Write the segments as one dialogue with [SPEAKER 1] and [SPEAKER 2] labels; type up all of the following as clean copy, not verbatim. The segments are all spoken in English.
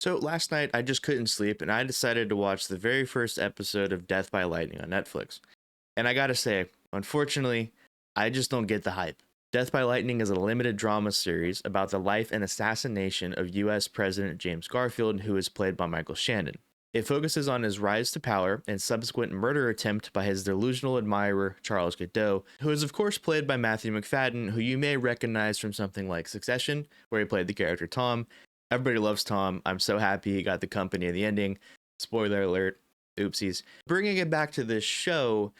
[SPEAKER 1] So last night I just couldn't sleep and I decided to watch the very first episode of Death by Lightning on Netflix. And I gotta say, unfortunately, I just don't get the hype. Death by Lightning is a limited drama series about the life and assassination of US President James Garfield, who is played by Michael Shannon. It focuses on his rise to power and subsequent murder attempt by his delusional admirer, Charles Godot, who is of course played by Matthew Macfadyen, who you may recognize from something like Succession, where he played the character Tom. Everybody loves Tom. I'm so happy he got the company in the ending. Spoiler alert. Oopsies. Bringing it back to this show,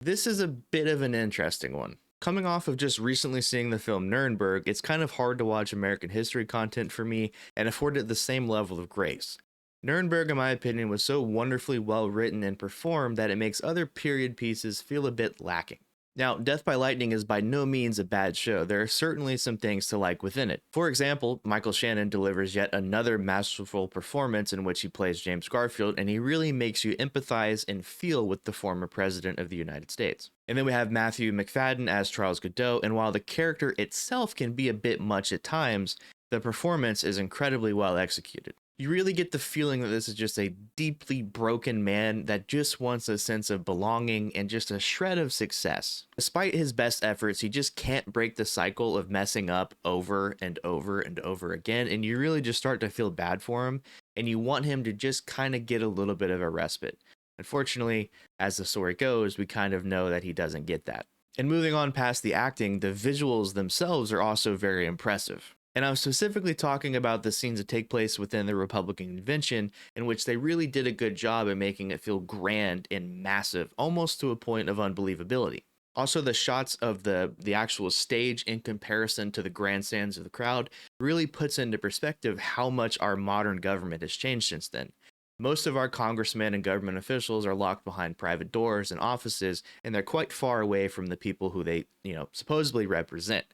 [SPEAKER 1] this is a bit of an interesting one. Coming off of just recently seeing the film Nuremberg, it's kind of hard to watch American history content for me and afford it the same level of grace. Nuremberg, in my opinion, was so wonderfully well written and performed that it makes other period pieces feel a bit lacking. Now, Death by Lightning is by no means a bad show. There are certainly some things to like within it. For example, Michael Shannon delivers yet another masterful performance in which he plays James Garfield, and he really makes you empathize and feel with the former president of the United States. And then we have Matthew Macfadyen as Charles Godot, and while the character itself can be a bit much at times, the performance is incredibly well executed. You really get the feeling that this is just a deeply broken man that just wants a sense of belonging and just a shred of success. Despite his best efforts, he just can't break the cycle of messing up over and over and over again, and you really just start to feel bad for him, and you want him to just kind of get a little bit of a respite. Unfortunately, as the story goes, we kind of know that he doesn't get that. And moving on past the acting, the visuals themselves are also very impressive. And I'm specifically talking about the scenes that take place within the Republican convention, in which they really did a good job at making it feel grand and massive, almost to a point of unbelievability. Also, the shots of the actual stage in comparison to the grandstands of the crowd really puts into perspective how much our modern government has changed since then. Most of our congressmen and government officials are locked behind private doors and offices, and they're quite far away from the people who they, supposedly represent.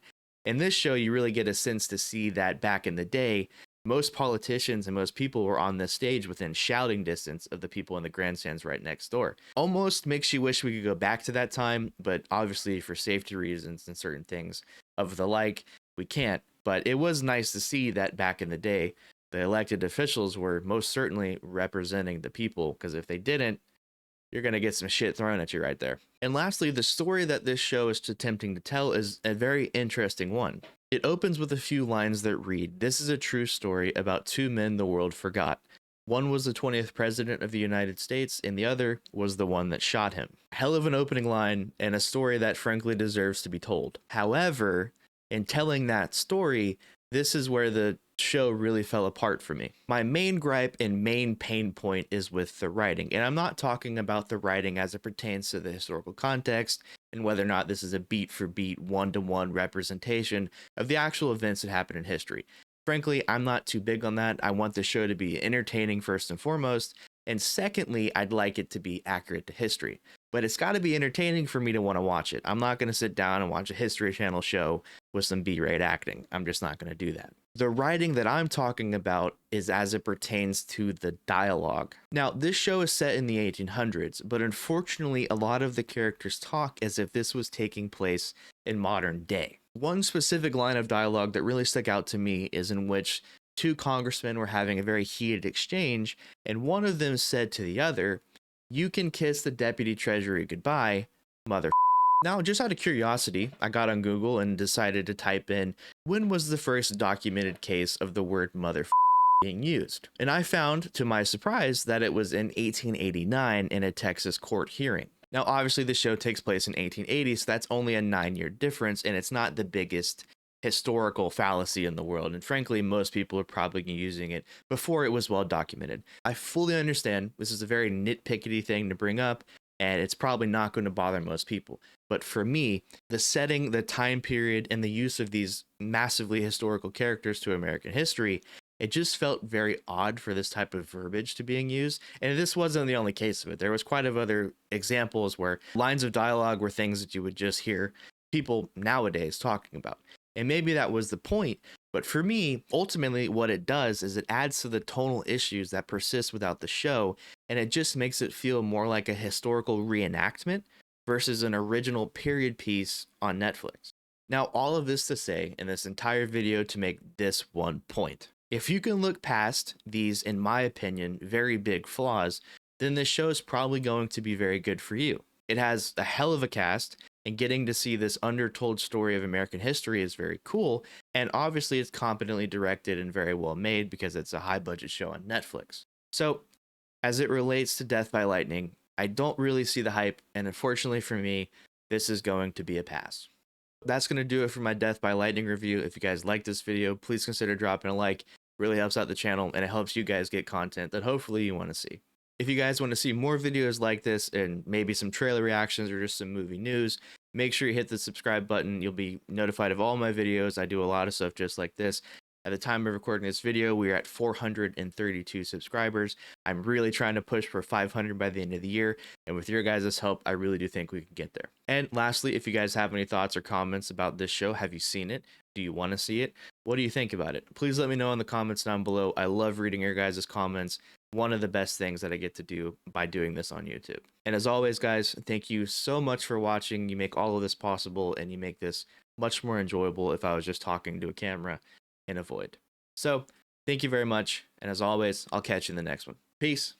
[SPEAKER 1] In this show, you really get a sense to see that back in the day, most politicians and most people were on this stage within shouting distance of the people in the grandstands right next door. Almost makes you wish we could go back to that time, but obviously for safety reasons and certain things of the like, we can't. But it was nice to see that back in the day, the elected officials were most certainly representing the people, because if they didn't, you're going to get some shit thrown at you right there. And lastly, the story that this show is attempting to tell is a very interesting one. It opens with a few lines that read, "This is a true story about two men the world forgot. One was the 20th president of the United States, and the other was the one that shot him." Hell of an opening line, and a story that frankly deserves to be told. However, in telling that story, this is where the show really fell apart for me. My main gripe and main pain point is with the writing, and I'm not talking about the writing as it pertains to the historical context and whether or not this is a beat for beat, one-to-one representation of the actual events that happened in history. Frankly, I'm not too big on that. I want the show to be entertaining first and foremost, and secondly, I'd like it to be accurate to history. But it's got to be entertaining for me to want to watch it. I'm not going to sit down and watch a History Channel show with some B-rate acting. I'm just not going to do that. The writing that I'm talking about is as it pertains to the dialogue. Now, this show is set in the 1800s, but unfortunately, a lot of the characters talk as if this was taking place in modern day. One specific line of dialogue that really stuck out to me is in which two congressmen were having a very heated exchange, and one of them said to the other, "You can kiss the deputy treasurer goodbye, mother." Now, just out of curiosity, I got on Google and decided to type in, when was the first documented case of the word mother being used? And I found, to my surprise, that it was in 1889 in a Texas court hearing. Now, obviously, the show takes place in 1880, so that's only a 9-year difference, and it's not the biggest historical fallacy in the world, and frankly, most people are probably using it before it was well documented. I fully understand this is a very nitpicky thing to bring up, and it's probably not going to bother most people. But for me, the setting, the time period, and the use of these massively historical characters to American history, it just felt very odd for this type of verbiage to being used. And this wasn't the only case of it. There was quite a few other examples where lines of dialogue were things that you would just hear people nowadays talking about. And maybe that was the point, but for me, ultimately what it does is it adds to the tonal issues that persist without the show, and it just makes it feel more like a historical reenactment versus an original period piece on Netflix. Now, all of this to say in this entire video to make this one point. If you can look past these, in my opinion, very big flaws, then this show is probably going to be very good for you. It has a hell of a cast, and getting to see this undertold story of American history is very cool. And obviously, it's competently directed and very well made because it's a high budget show on Netflix. So, as it relates to Death by Lightning, I don't really see the hype, and unfortunately for me, this is going to be a pass. That's going to do it for my Death by Lightning review. If you guys like this video, please consider dropping a like. It really helps out the channel, and it helps you guys get content that hopefully you want to see. If you guys want to see more videos like this and maybe some trailer reactions or just some movie news, make sure you hit the subscribe button. You'll be notified of all my videos. I do a lot of stuff just like this. At the time of recording this video, we are at 432 subscribers. I'm really trying to push for 500 by the end of the year, and with your guys' help, I really do think we can get there. And lastly, if you guys have any thoughts or comments about this show, have you seen it? Do you want to see it? What do you think about it? Please let me know in the comments down below. I love reading your guys' comments. One of the best things that I get to do by doing this on YouTube. And as always, guys, thank you so much for watching. You make all of this possible, and you make this much more enjoyable if I was just talking to a camera in a void. So, thank you very much, and as always, I'll catch you in the next one. Peace.